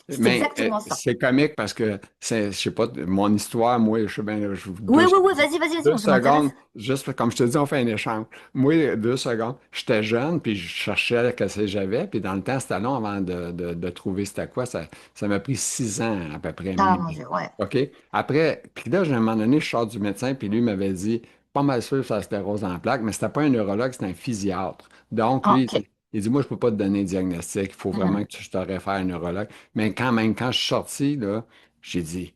C'est mais exactement ça. c'est comique parce que c'est, je sais pas, mon histoire, moi, je sais bien, Oui, oui, oui, vas-y, deux moi, ça m'intéresse. secondes, juste comme je te dis, on fait un échange. Moi, 2 secondes, j'étais jeune, puis je cherchais ce que j'avais, puis dans le temps, c'était long avant de trouver c'était quoi. Ça m'a pris 6 ans à peu près Ah, mon minimum. Dieu, ouais. OK? Après, puis là, à un moment donné, je sors du médecin, puis lui m'avait dit, pas mal sûr que ça sclérose en plaques, mais c'était pas un neurologue, c'était un physiatre. Donc, Ah, lui, ok. il dit, moi, je peux pas te donner un diagnostic, il faut vraiment Mhm. que je te réfère à un neurologue. Mais quand même, quand je suis sorti, là, j'ai dit,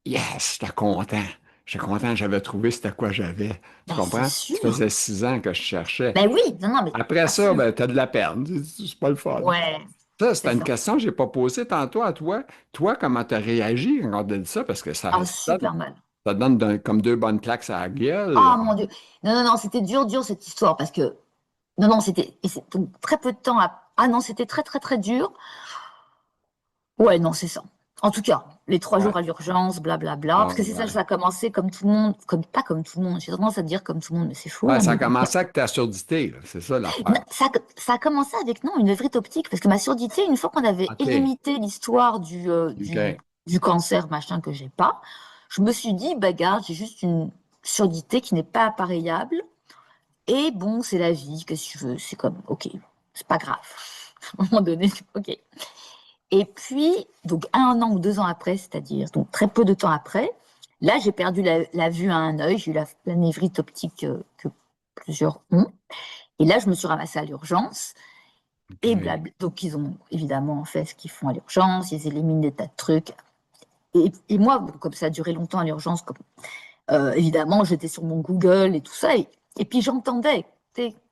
yes, j'étais content. J'étais content, j'avais trouvé c'était quoi j'avais. Tu Ben, c'est comprends? Ça sûr. faisait 6 ans que je cherchais. Ben oui, non, non, mais Après ça, absolument. ben, t'as de la peine. C'est pas le fun. Ouais, Ça, c'est c'était une ça. question que j'ai pas posée tantôt à toi. Toi, comment t'as réagi quand on t'a dit ça? Parce que Ah, ça, super mal. ça donne comme deux bonnes claques à la gueule. Ah, mon Dieu. Non, non, non, c'était dur, dur, cette histoire, parce que, non, non, donc, très peu de temps ah non, c'était très, très, très dur. Ouais, non, c'est ça. En tout cas, les 3 jours Ouais. à l'urgence, blablabla, Ah, parce que c'est ça, ouais. ça a commencé comme tout le monde, pas comme tout le monde, j'ai tendance à dire comme tout le monde, mais c'est faux, Ouais, hein, ça a mais bon. commencé avec ta surdité, là. C'est ça Non, l'affaire. ça a commencé avec, non, une œvrite optique, parce que ma surdité, une fois qu'on avait OK. élimité l'histoire OK. du cancer, machin, que j'ai pas, je me suis dit, bah, garde, j'ai juste une surdité qui n'est pas appareillable, et bon, c'est la vie, qu'est-ce que tu veux, c'est comme, ok, c'est pas grave. À un moment donné, ok. Et puis, donc 1 an ou 2 ans après, c'est-à-dire donc très peu de temps après, là j'ai perdu la vue à un œil, j'ai eu la névrite optique que plusieurs ont. Et là, je me suis ramassée à l'urgence. Et OK. donc, ils ont évidemment fait ce qu'ils font à l'urgence, ils éliminent des tas de trucs. Et moi, bon, comme ça a duré longtemps à l'urgence, évidemment, j'étais sur mon Google et tout ça. Et puis, j'entendais,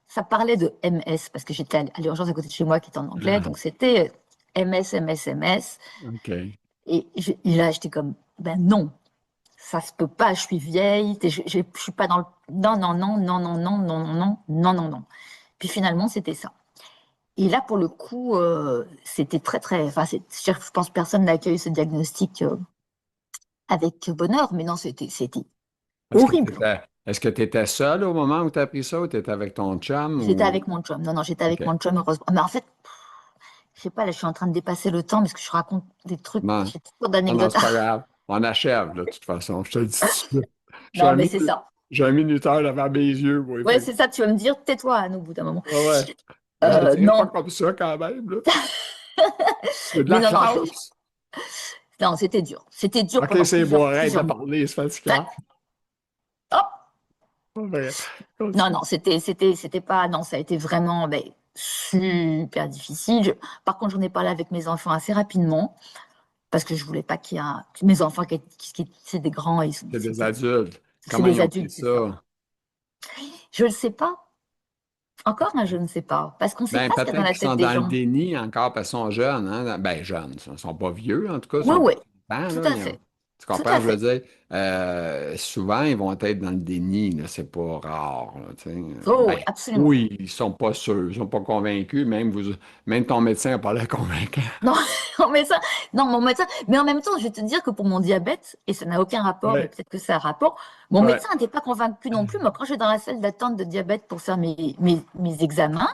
ça parlait de MS, parce que j'étais à l'urgence à côté de chez moi qui était en anglais. Ah, Donc, c'était MS, MS, MS. OK. Et là, j'étais comme, ben non, ça se peut pas, je suis vieille, je suis pas dans le. Non, non, non, non, non, non, non, non, non, non, non, non. Puis finalement, c'était ça. Et là, pour le coup, c'était très, très. Enfin, je pense que personne n'a accueilli ce diagnostic avec bonheur, mais non, c'était horrible. Est-ce que tu étais seul au moment où tu as appris ça ou tu étais avec ton chum J'étais ou. avec mon chum. Non, non, j'étais avec OK. mon chum, heureusement. Mais en fait, je sais pas, là, je suis en train de dépasser le temps parce que je raconte des trucs, Non, j'ai trop non, non, d'anecdotes. c'est pas grave. On achève, là, de toute façon. Je te le dis tout de suite. J'ai Non, un, mais minu- c'est ça. j'ai un minuteur devant mes yeux, oui. Ouais, c'est ça, tu vas me dire, tais-toi, Anne, au bout d'un moment. Ouais, ouais. Mais je te dirais pas Non, comme ça quand même, là. C'est de mais la non, non, classe. non, c'était dur. C'était dur OK, pendant c'est beau, arrête de plusieurs mois. parler, c'est Ouais, fatigant. hop. Ouais. Non, non, c'était pas, non, ça a été vraiment, ben, super difficile. Par contre, j'en ai parlé avec mes enfants assez rapidement parce que je voulais pas qu'il y ait mes enfants c'est des grands, C'est des adultes. c'est Comment ils des ont pris adultes, c'est ça. ça? Je ne sais pas. Encore, je ne sais pas. Parce qu'on ne sait Ben, pas ce qu'il y a dans peut-être la qu'ils tête sont des dans le gens. déni encore parce qu'ils sont jeunes, hein? Ben, jeunes. Ils ne sont pas vieux, en tout cas, ils Oui, sont pas oui, enfants, tout là. à fait. Tu Tout comprends, à je veux fait. dire? Souvent, ils vont être dans le déni, là. C'est pas rare, là, tu sais. Oh, Ben, oui, absolument. oui, ils sont pas sûrs, ils sont pas convaincus. Même ton médecin n'a pas l'air convaincant. Non, mon médecin, non, mon médecin, mais en même temps, je vais te dire que pour mon diabète, et ça n'a aucun rapport, mais Ouais, peut-être que ça a rapport, mon ouais. médecin n'était pas convaincu non plus. Moi, quand je vais dans la salle d'attente de diabète pour faire mes examens,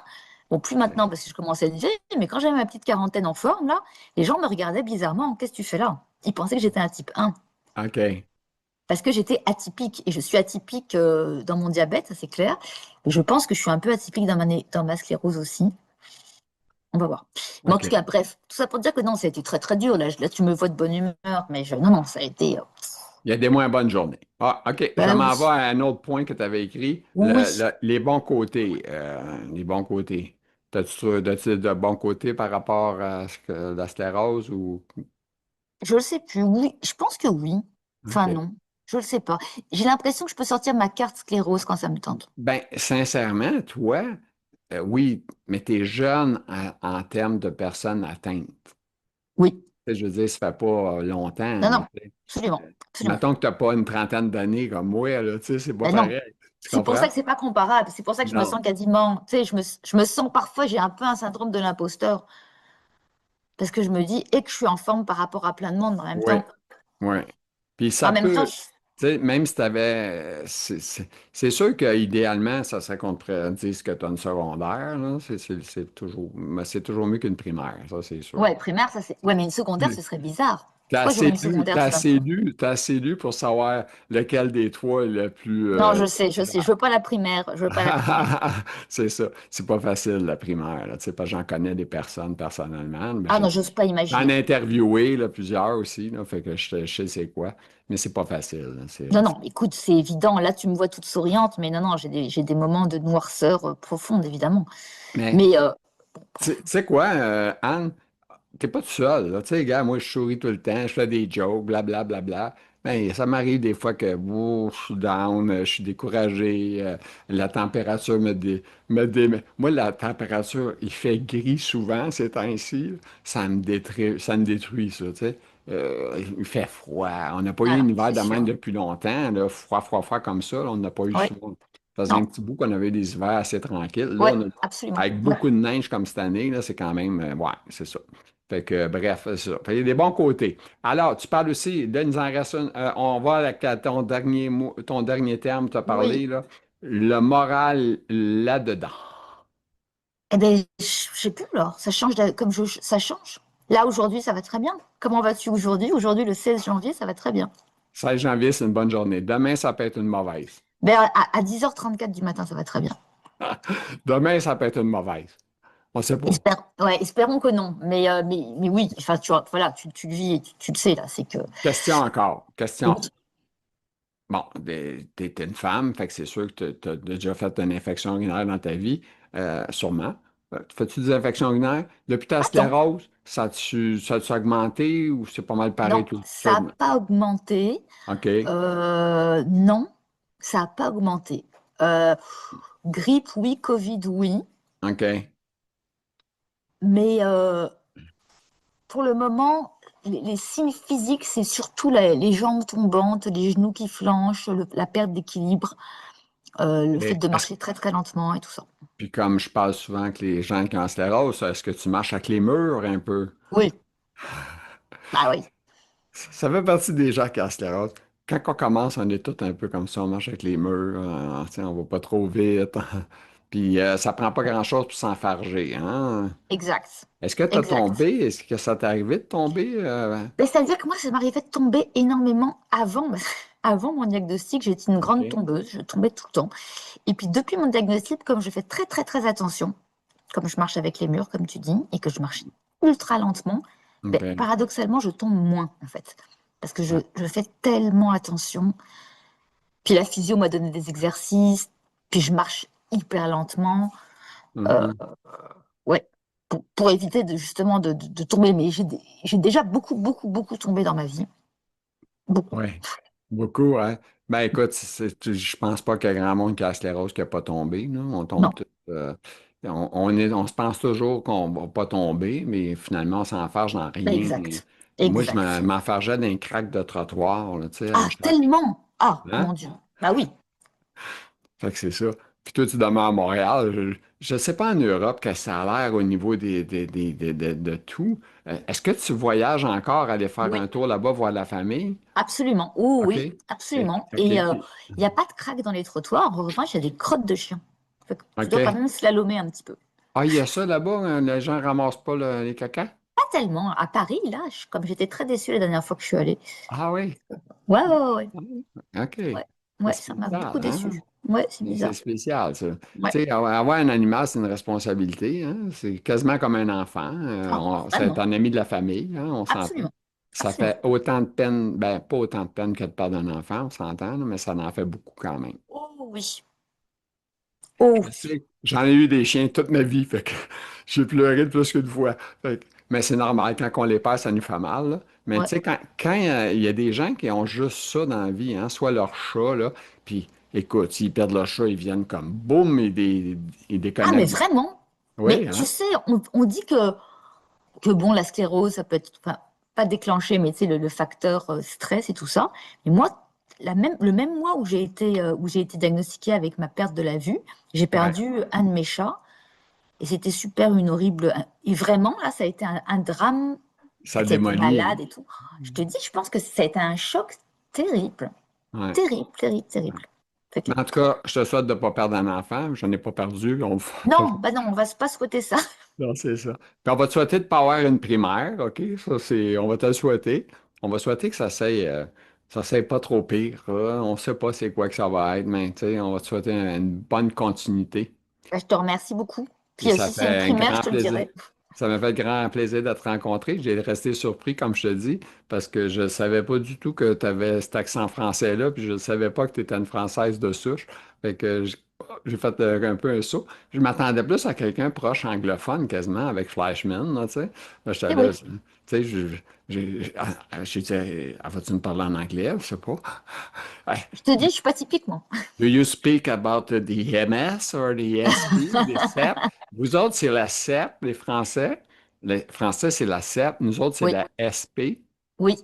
bon, plus maintenant parce que je commence à être vieille, mais quand j'avais ma petite quarantaine en forme, là, les gens me regardaient bizarrement. Qu'est-ce que tu fais là? Ils pensaient que j'étais un type 1, OK. parce que j'étais atypique, et je suis atypique dans mon diabète, ça c'est clair. Je pense que je suis un peu atypique dans ma sclérose aussi. On va voir. Mais en tout OK. cas, bref, tout ça pour dire que non, ça a été très très dur. Là, tu me vois de bonne humeur, mais non, non, ça a été. Il y a des moins bonnes journées. Ah, OK. Je Ben m'en vais oui, à un autre point que tu avais écrit. oui, Les bons côtés. Les bons côtés. T'as-tu de bons côtés par rapport à la sclérose ou. je le sais plus. Oui, je pense que oui. Enfin OK. non, je le sais pas. J'ai l'impression que je peux sortir ma carte sclérose quand ça me tente. Ben, sincèrement, toi, oui, mais tu es jeune en termes de personnes atteintes. Oui, Tu sais, je veux dire, ça fait pas longtemps, non, là, non, tu sais. absolument, absolument. Mettons que tu n'as pas une trentaine d'années comme moi, là, tu sais, c'est pas Ben non. pareil. Tu C'est pour comprends? ça que c'est pas comparable. C'est pour ça que je me Non. sens quasiment. Tu sais, je me sens parfois, j'ai un peu un syndrome de l'imposteur. Parce que je me dis, et que je suis en forme par rapport à plein de monde en même Oui. temps. Oui. Puis En ça même temps, peut, tu sais, même si tu avais. C'est sûr qu'idéalement, ça serait qu'on te dise que tu as une secondaire, là. Mais c'est toujours mieux qu'une primaire, ça, c'est sûr. ouais, primaire, ça c'est. Ouais, mais une secondaire, ce serait bizarre. Pourquoi j'aurais une secondaire tout d'un coup? T'as assez lu pour savoir lequel des trois est le plus. Non, je sais, je veux pas la primaire, je veux pas la primaire. C'est ça. C'est pas facile, la primaire. Là. Tu sais, parce que j'en connais des personnes personnellement. Mais Ah non, j'ose pas j'en imaginer. ai interviewé là, plusieurs aussi. Là, fait que je sais c'est quoi. Mais c'est pas facile. Là. Non, non, écoute, c'est évident. Là, tu me vois toute souriante, mais non, non, j'ai des moments de noirceur profonde, évidemment. Mais Mais tu sais quoi, Anne? T'es pas tout seul, là. Tu sais, gars, moi, je souris tout le temps, je fais des jokes, blablabla. Bla, bla, bla. Ben, ça m'arrive des fois que je suis down, je suis découragé, la température Moi, la température, il fait gris souvent ces temps-ci. Là. Ça me détruit, ça, tu sais. Il fait froid. On n'a pas eu un voilà, hiver c'est de même sûr. depuis longtemps, là. Froid, froid, froid comme ça. Là, on n'a pas eu Oui, souvent. Ça faisait un non, petit bout qu'on avait des hivers assez tranquilles. Là, ouais, absolument. avec beaucoup de neige comme cette année, là, c'est quand même. Ouais, c'est ça. Fait que, bref, c'est ça. Fait qu'il y a des bons côtés. Alors, tu parles aussi, là, il nous en reste on va avec ton dernier terme, tu as Oui. parlé, là. Le moral là-dedans. Eh ben, je sais plus, alors. Ça change, ça change. Là, aujourd'hui, ça va très bien. Comment vas-tu aujourd'hui? Aujourd'hui, le 16 janvier, ça va très bien. 16 janvier, c'est une bonne journée. Demain, ça peut être une mauvaise. Ben, à 10h34 du matin, ça va très bien. Demain, ça peut être une mauvaise. On sait pas. Ouais, espérons que non. Mais oui, enfin, voilà, tu le vis et tu le sais, là. C'est que. Question encore. Question. Oui. Bon, t'es une femme, fait que c'est sûr que tu as déjà fait une infection urinaire dans ta vie, sûrement. Fais-tu des infections urinaires? Depuis ta Attends, sclérose, ça a-tu augmenté ou c'est pas mal pareil non, tout ça ça? n'a pas augmenté. OK, Non, ça n'a pas augmenté. Euh, Grippe, oui, Covid, oui. OK. Mais pour le moment, les signes physiques, c'est surtout les jambes tombantes, les genoux qui flanchent, la perte d'équilibre, le fait Et de marcher très très lentement et tout ça. puis comme je parle souvent avec les gens qui ont la sclérose, est-ce que tu marches avec les murs un peu? Oui, bah oui, Ça fait partie des gens qui ont la sclérose. Quand on commence, on est tous un peu comme ça, on marche avec les murs, tu sais, on va pas trop vite. Puis ça prend pas grand-chose pour s'enfarger, hein? exact, Est-ce que tu as exact. tombé? Est-ce que ça t'est arrivé de tomber? Mais c'est-à-dire que moi, ça m'arrivait de tomber énormément avant, avant mon diagnostic. J'étais une grande OK. tombeuse, je tombais tout le temps. Et puis depuis mon diagnostic, comme je fais très très très attention, comme je marche avec les murs, comme tu dis, et que je marche ultra lentement, ben, OK. paradoxalement, je tombe moins, en fait. Parce que Ouais. je fais tellement attention. Puis la physio m'a donné des exercices, puis je marche hyper lentement. Euh, Mhm. ouais, pour éviter justement de tomber. Mais j'ai déjà beaucoup, beaucoup, beaucoup tombé dans ma vie. Beaucoup. Ouais. Beaucoup, hein? Ben écoute, je pense pas qu'il y a grand monde qui a la sclérose qui n'a pas tombé. Là. On tombe Non, tous. On se pense toujours qu'on va pas tomber, mais finalement, on s'enfarge dans rien. Et exact. moi, Exact. m'enfargeais dans un crack de trottoir, là, tu sais, Ah, tellement! Ah, hein? mon Dieu. Bah oui. Fait que c'est ça. Puis toi, tu demeures à Montréal. Je ne sais pas en Europe que ça a l'air au niveau de tout. Est-ce que tu voyages encore aller faire Oui, un tour là-bas, voir la famille? absolument. Oh, OK. oui, absolument. Et OK. il n'y a pas de craque dans les trottoirs. En revanche, il y a des crottes de chiens. Fait que tu dois quand OK. même slalomer un petit peu. Ah, il y a ça là-bas, hein, les gens ramassent pas les caca? Pas tellement. À Paris, là, comme j'étais très déçue la dernière fois que je suis allée. Ah oui. Ouais, ouais, ouais, ouais. OK. Ouais, C'est ouais, ça m'a beaucoup spécial, hein? déçue. Ouais, c'est C'est bizarre. spécial, ça. Tu Ouais. sais, avoir un animal, c'est une responsabilité, hein? C'est quasiment comme un enfant. Ah, C'est vraiment. un ami de la famille, hein? On s'entend. Absolument. Ça Absolument. fait autant de peine, ben pas autant de peine que de perdre un enfant, on s'entend, là, mais ça en fait beaucoup quand même. Oh oui. Oh Je oui. sais, j'en ai eu des chiens toute ma vie, fait que j'ai pleuré de plus qu'une fois. Mais c'est normal, quand on les perd, ça nous fait mal, là. Mais tu Ouais. sais, quand il y a des gens qui ont juste ça dans la vie, hein, soit leur chat, là, puis écoute, s'ils perdent leur chat, ils viennent comme boum, ils Ah, mais déconnectent. vraiment. Oui, Mais tu hein? sais, on dit que bon, la sclérose, ça peut être, enfin, pas déclenché, mais tu sais, le facteur stress et tout ça. Mais moi, le même mois où j'ai été diagnostiquée avec ma perte de la vue, j'ai Ouais. perdu un de mes chats. Et c'était super, une horrible. Et vraiment, là, ça a été un drame Ça qui a été démolit, hein? malade et tout. Je te dis, je pense que ça a été un choc terrible. Ouais. Terrible, terrible, terrible. Fait que, Mais en tout cas, je te souhaite de ne pas perdre un enfant. Je n'en ai pas perdu. non, bah non, on va pas se souhaiter ça. Non, c'est ça. Puis on va te souhaiter de ne pas avoir une primaire, OK? Ça, on va te le souhaiter. on va souhaiter que ça s'aille pas trop pire, là. On ne sait pas c'est quoi que ça va être, mais tu sais, on va te souhaiter une bonne continuité. Bah, je te remercie beaucoup. Et Puis ça aussi, s'il y a une fait un primaire, je grand te le plaisir. dirai. Ça m'a fait grand plaisir de te rencontrer. J'ai resté surpris, comme je te dis, parce que je ne savais pas du tout que tu avais cet accent français-là, puis je ne savais pas que tu étais une Française de souche. Fait que j'ai fait un peu un saut. Je m'attendais plus à quelqu'un proche anglophone, quasiment, avec Flashman, là, tu sais. Là, j'étais Eh là, oui, tu sais, j'ai dit, vas-tu me parler en anglais? Je sais pas. Hey, je te dis, je suis pas typiquement. do you speak about the MS or the SP, the SEP? Vous autres, c'est la SEP, les Français. Les Français, c'est la SEP. Nous autres, c'est Oui, la SP. oui.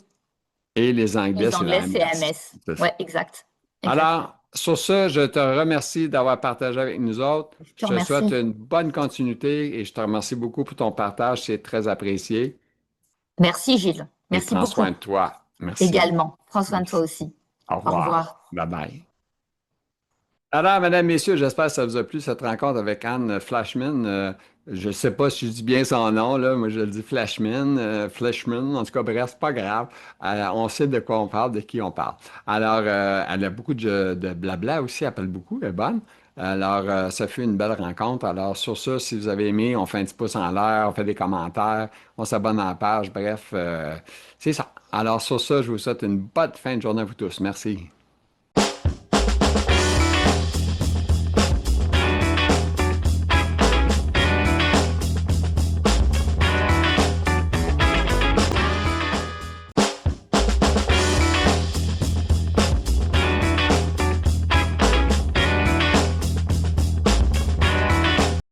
Et les Anglais, Les c'est la Anglais, c'est MS. MS. C'est ça. Ouais, exact. Exact. Alors, sur ce, je te remercie d'avoir partagé avec nous autres. Je te Je te souhaite remercie. une bonne continuité et je te remercie beaucoup pour ton partage. C'est très apprécié. Merci, Gilles. Et Merci prends beaucoup. soin de toi. Merci. Également. Prends soin de toi Merci. aussi. Au Au revoir. revoir. Bye bye. Alors, mesdames, messieurs, j'espère que ça vous a plu, cette rencontre avec Anne Flashman. Je ne sais pas si je dis bien son nom, là. Moi, je le dis Flashman, Flashman. En tout cas, bref, c'est pas grave. On sait de quoi on parle, de qui on parle. Alors, elle a beaucoup de blabla aussi, elle parle beaucoup, elle est bonne. Alors, ça fut une belle rencontre. Alors, sur ça, si vous avez aimé, on fait un petit pouce en l'air, on fait des commentaires, on s'abonne à la page. Bref, c'est ça. Alors, sur ça, je vous souhaite une bonne fin de journée à vous tous. Merci.